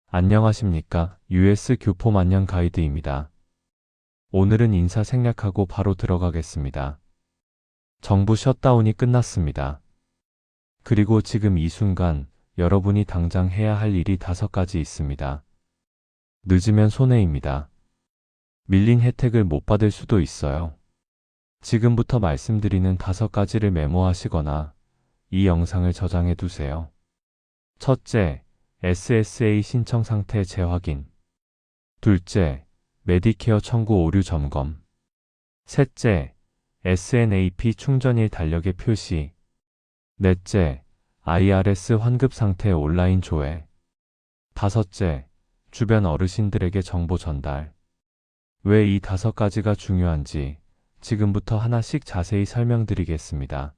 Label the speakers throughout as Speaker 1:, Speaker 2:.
Speaker 1: 안녕하십니까? US 교포 만년 가이드입니다. 오늘은 인사 생략하고 바로 들어가겠습니다. 정부 셧다운이 끝났습니다. 그리고 지금 이 순간 여러분이 당장 해야 할 일이 5가지 있습니다. 늦으면 손해입니다. 밀린 혜택을 못 받을 수도 있어요. 지금부터 말씀드리는 5가지를 메모하시거나 이 영상을 저장해 두세요. 첫째, SSA 신청 상태 재확인. 둘째, 메디케어 청구 오류 점검. 셋째, SNAP 충전일 달력의 표시. 넷째, IRS 환급 상태 온라인 조회. 다섯째, 주변 어르신들에게 정보 전달. 왜 이 5가지가 중요한지 지금부터 하나씩 자세히 설명드리겠습니다.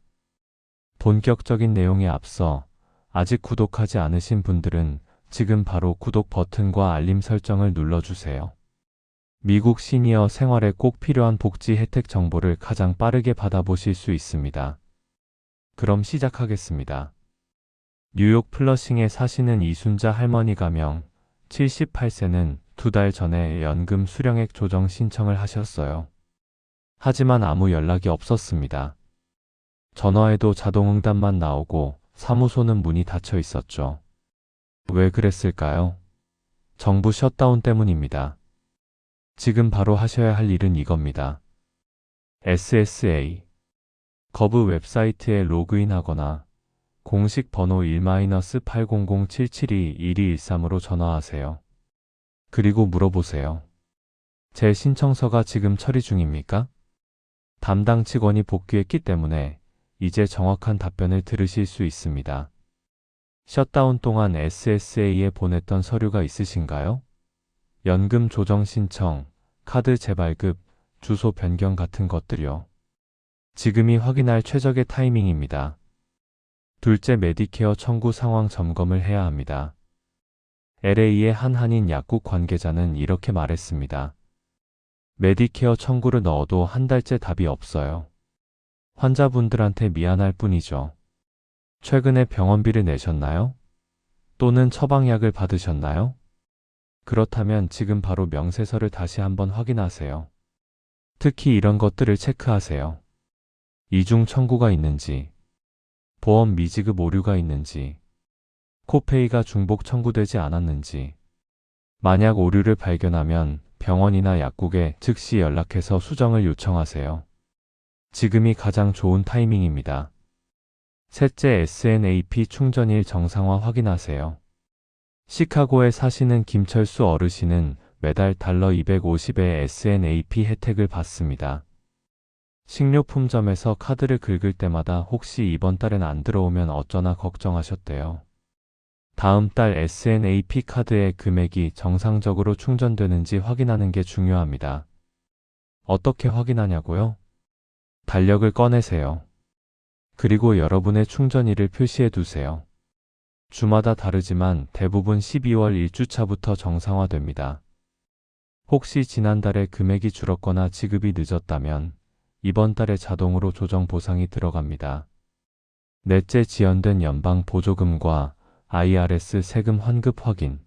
Speaker 1: 본격적인 내용에 앞서 아직 구독하지 않으신 분들은 지금 바로 구독 버튼과 알림 설정을 눌러주세요. 미국 시니어 생활에 꼭 필요한 복지 혜택 정보를 가장 빠르게 받아보실 수 있습니다. 그럼 시작하겠습니다. 뉴욕 플러싱에 사시는 이순자 할머니 가명 78세는 2달 전에 연금 수령액 조정 신청을 하셨어요. 하지만 아무 연락이 없었습니다. 전화에도 자동응답만 나오고 사무소는 문이 닫혀 있었죠. 왜 그랬을까요? 정부 셧다운 때문입니다. 지금 바로 하셔야 할 일은 이겁니다. SSA 거브 웹사이트에 로그인하거나 공식 번호 1-800772-1213으로 전화하세요. 그리고 물어보세요. 제 신청서가 지금 처리 중입니까? 담당 직원이 복귀했기 때문에 이제 정확한 답변을 들으실 수 있습니다. 셧다운 동안 SSA에 보냈던 서류가 있으신가요? 연금 조정 신청, 카드 재발급, 주소 변경 같은 것들요. 지금이 확인할 최적의 타이밍입니다. 둘째, 메디케어 청구 상황 점검을 해야 합니다. LA의 한 한인 약국 관계자는 이렇게 말했습니다. 메디케어 청구를 넣어도 한 달째 답이 없어요. 환자분들한테 미안할 뿐이죠. 최근에 병원비를 내셨나요? 또는 처방약을 받으셨나요? 그렇다면 지금 바로 명세서를 다시 한번 확인하세요. 특히 이런 것들을 체크하세요. 이중 청구가 있는지, 보험 미지급 오류가 있는지, 코페이가 중복 청구되지 않았는지. 만약 오류를 발견하면 병원이나 약국에 즉시 연락해서 수정을 요청하세요. 지금이 가장 좋은 타이밍입니다. 셋째, SNAP 충전일 정상화 확인하세요. 시카고에 사시는 김철수 어르신은 매달 $250의 SNAP 혜택을 받습니다. 식료품점에서 카드를 긁을 때마다 혹시 이번 달엔 안 들어오면 어쩌나 걱정하셨대요. 다음 달 SNAP 카드의 금액이 정상적으로 충전되는지 확인하는 게 중요합니다. 어떻게 확인하냐고요? 달력을 꺼내세요. 그리고 여러분의 충전일을 표시해 두세요. 주마다 다르지만 대부분 12월 1주차부터 정상화됩니다. 혹시 지난달에 금액이 줄었거나 지급이 늦었다면 이번 달에 자동으로 조정 보상이 들어갑니다. 넷째, 지연된 연방 보조금과 IRS 세금 환급 확인.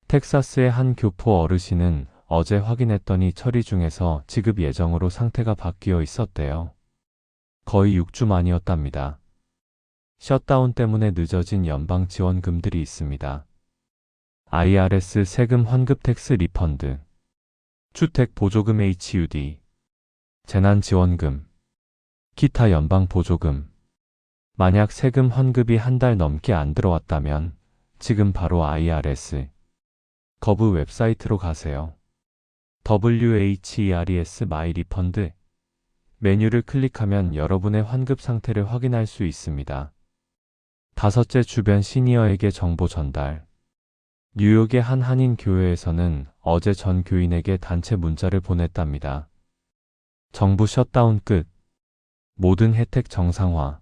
Speaker 1: 텍사스의 한 교포 어르신은 어제 확인했더니 처리 중에서 지급 예정으로 상태가 바뀌어 있었대요. 거의 6주 만이었답니다. 셧다운 때문에 늦어진 연방 지원금들이 있습니다. IRS 세금 환급 텍스 리펀드, 주택 보조금 HUD, 재난지원금, 기타 연방 보조금. 만약 세금 환급이 한 달 넘게 안 들어왔다면 지금 바로 IRS 거브 웹사이트로 가세요. WHERES My Refund 메뉴를 클릭하면 여러분의 환급 상태를 확인할 수 있습니다. 다섯째, 주변 시니어에게 정보 전달. 뉴욕의 한 한인 교회에서는 어제 전 교인에게 단체 문자를 보냈답니다. 정부 셧다운 끝. 모든 혜택 정상화.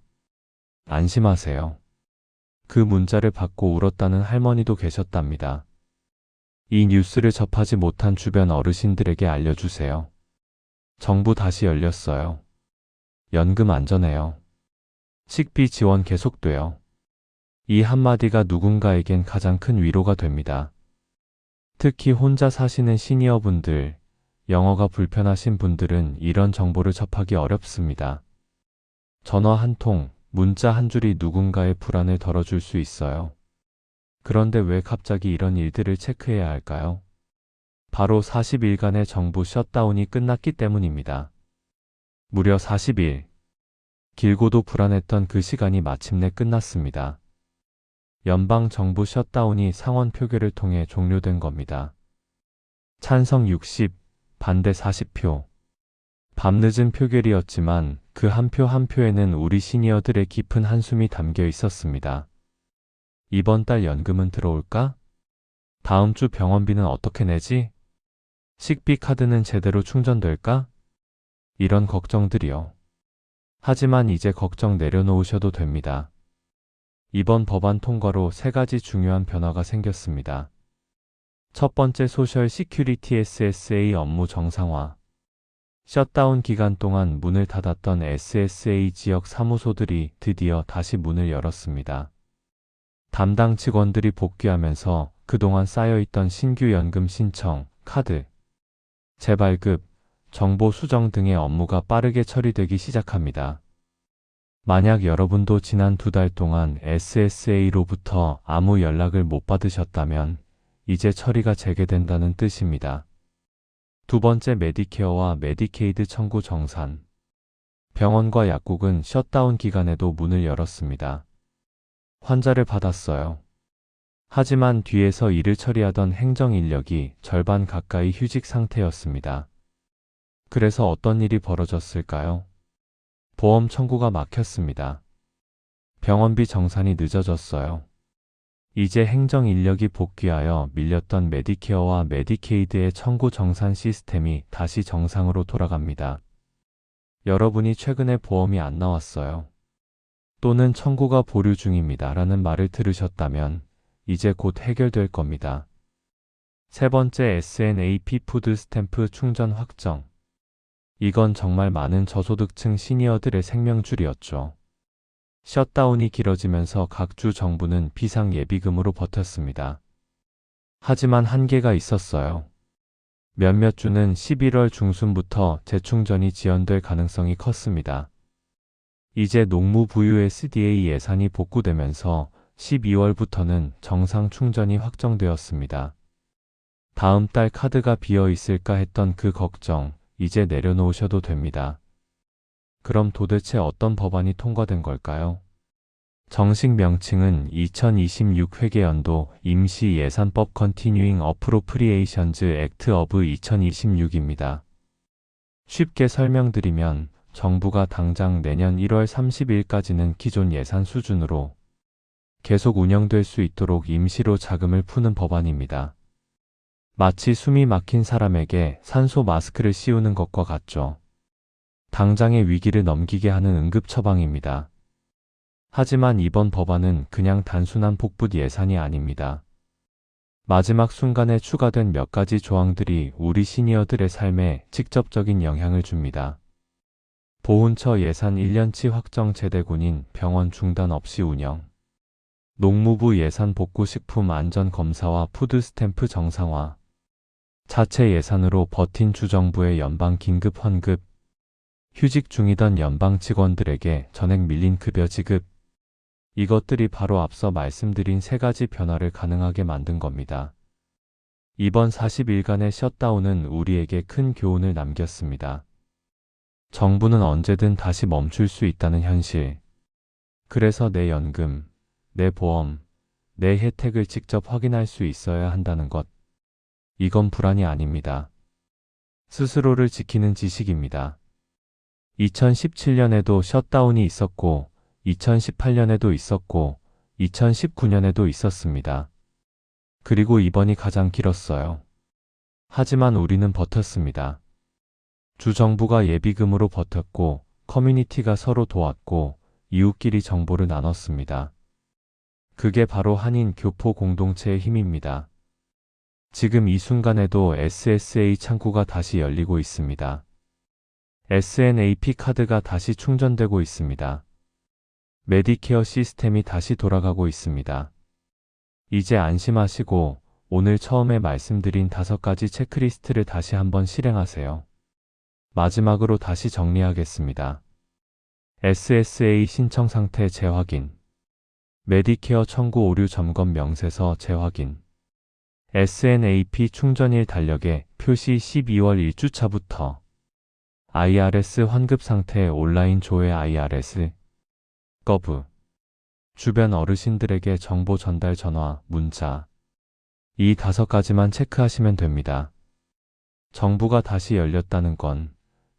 Speaker 1: 안심하세요. 그 문자를 받고 울었다는 할머니도 계셨답니다. 이 뉴스를 접하지 못한 주변 어르신들에게 알려주세요. 정부 다시 열렸어요. 연금 안전해요. 식비 지원 계속돼요. 이 한마디가 누군가에겐 가장 큰 위로가 됩니다. 특히 혼자 사시는 시니어분들, 영어가 불편하신 분들은 이런 정보를 접하기 어렵습니다. 전화 한 통, 문자 한 줄이 누군가의 불안을 덜어줄 수 있어요. 그런데 왜 갑자기 이런 일들을 체크해야 할까요? 바로 40일간의 정부 셧다운이 끝났기 때문입니다. 무려 40일. 길고도 불안했던 그 시간이 마침내 끝났습니다. 연방 정부 셧다운이 상원 표결을 통해 종료된 겁니다. 찬성 60, 반대 40표. 밤늦은 표결이었지만 그 한 표 한 표에는 우리 시니어들의 깊은 한숨이 담겨 있었습니다. 이번 달 연금은 들어올까? 다음 주 병원비는 어떻게 내지? 식비 카드는 제대로 충전될까? 이런 걱정들이요. 하지만 이제 걱정 내려놓으셔도 됩니다. 이번 법안 통과로 세 가지 중요한 변화가 생겼습니다. 첫 번째, 소셜 시큐리티 SSA 업무 정상화. 셧다운 기간 동안 문을 닫았던 SSA 지역 사무소들이 드디어 다시 문을 열었습니다. 담당 직원들이 복귀하면서 그동안 쌓여있던 신규 연금 신청, 카드, 재발급, 정보 수정 등의 업무가 빠르게 처리되기 시작합니다. 만약 여러분도 지난 2달 동안 SSA로부터 아무 연락을 못 받으셨다면 이제 처리가 재개된다는 뜻입니다. 두 번째, 메디케어와 메디케이드 청구 정산. 병원과 약국은 셧다운 기간에도 문을 열었습니다. 환자를 받았어요. 하지만 뒤에서 일을 처리하던 행정 인력이 절반 가까이 휴직 상태였습니다. 그래서 어떤 일이 벌어졌을까요? 보험 청구가 막혔습니다. 병원비 정산이 늦어졌어요. 이제 행정 인력이 복귀하여 밀렸던 메디케어와 메디케이드의 청구 정산 시스템이 다시 정상으로 돌아갑니다. 여러분이 최근에 보험이 안 나왔어요. 또는 청구가 보류 중입니다 라는 말을 들으셨다면 이제 곧 해결될 겁니다. 세 번째, SNAP 푸드 스탬프 충전 확정. 이건 정말 많은 저소득층 시니어들의 생명줄이었죠. 셧다운이 길어지면서 각 주 정부는 비상 예비금으로 버텼습니다. 하지만 한계가 있었어요. 몇몇 주는 11월 중순부터 재충전이 지연될 가능성이 컸습니다. 이제 농무부유 SDA 예산이 복구되면서 12월부터는 정상 충전이 확정되었습니다. 다음 달 카드가 비어 있을까 했던 그 걱정, 이제 내려놓으셔도 됩니다. 그럼 도대체 어떤 법안이 통과된 걸까요? 정식 명칭은 2026 회계연도 임시예산법 Continuing Appropriations Act of 2026입니다. 쉽게 설명드리면 정부가 당장 내년 1월 30일까지는 기존 예산 수준으로 계속 운영될 수 있도록 임시로 자금을 푸는 법안입니다. 마치 숨이 막힌 사람에게 산소 마스크를 씌우는 것과 같죠. 당장의 위기를 넘기게 하는 응급 처방입니다. 하지만 이번 법안은 그냥 단순한 복붙 예산이 아닙니다. 마지막 순간에 추가된 몇 가지 조항들이 우리 시니어들의 삶에 직접적인 영향을 줍니다. 보훈처 예산 1년치 확정 재대군인 병원 중단 없이 운영. 농무부 예산 복구 식품 안전 검사와 푸드 스탬프 정상화. 자체 예산으로 버틴 주정부의 연방 긴급 환급. 휴직 중이던 연방 직원들에게 전액 밀린 급여 지급. 이것들이 바로 앞서 말씀드린 세 가지 변화를 가능하게 만든 겁니다. 이번 40일간의 셧다운은 우리에게 큰 교훈을 남겼습니다. 정부는 언제든 다시 멈출 수 있다는 현실. 그래서 내 연금, 내 보험, 내 혜택을 직접 확인할 수 있어야 한다는 것. 이건 불안이 아닙니다. 스스로를 지키는 지식입니다. 2017년에도 셧다운이 있었고 2018년에도 있었고 2019년에도 있었습니다. 그리고 이번이 가장 길었어요. 하지만 우리는 버텼습니다. 주정부가 예비금으로 버텼고 커뮤니티가 서로 도왔고 이웃끼리 정보를 나눴습니다. 그게 바로 한인 교포 공동체의 힘입니다. 지금 이 순간에도 SSA 창구가 다시 열리고 있습니다. SNAP 카드가 다시 충전되고 있습니다. 메디케어 시스템이 다시 돌아가고 있습니다. 이제 안심하시고 오늘 처음에 말씀드린 5가지 체크리스트를 다시 한번 실행하세요. 마지막으로 다시 정리하겠습니다. SSA 신청 상태 재확인, 메디케어 청구 오류 점검 명세서 재확인, SNAP 충전일 달력에 표시 12월 1주차부터 IRS 환급 상태 온라인 조회 IRS 거부 주변 어르신들에게 정보 전달 전화, 문자 이 5가지만 체크하시면 됩니다. 정부가 다시 열렸다는 건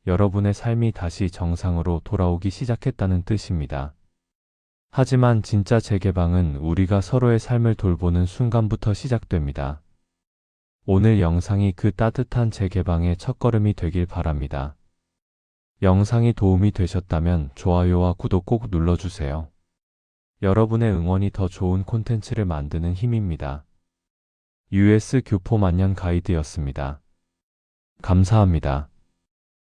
Speaker 1: 여러분의 삶이 다시 정상으로 돌아오기 시작했다는 뜻입니다. 하지만 진짜 재개방은 우리가 서로의 삶을 돌보는 순간부터 시작됩니다. 오늘 영상이 그 따뜻한 재개방의 첫걸음이 되길 바랍니다. 영상이 도움이 되셨다면 좋아요와 구독 꼭 눌러주세요. 여러분의 응원이 더 좋은 콘텐츠를 만드는 힘입니다. US 교포 만년 가이드였습니다. 감사합니다.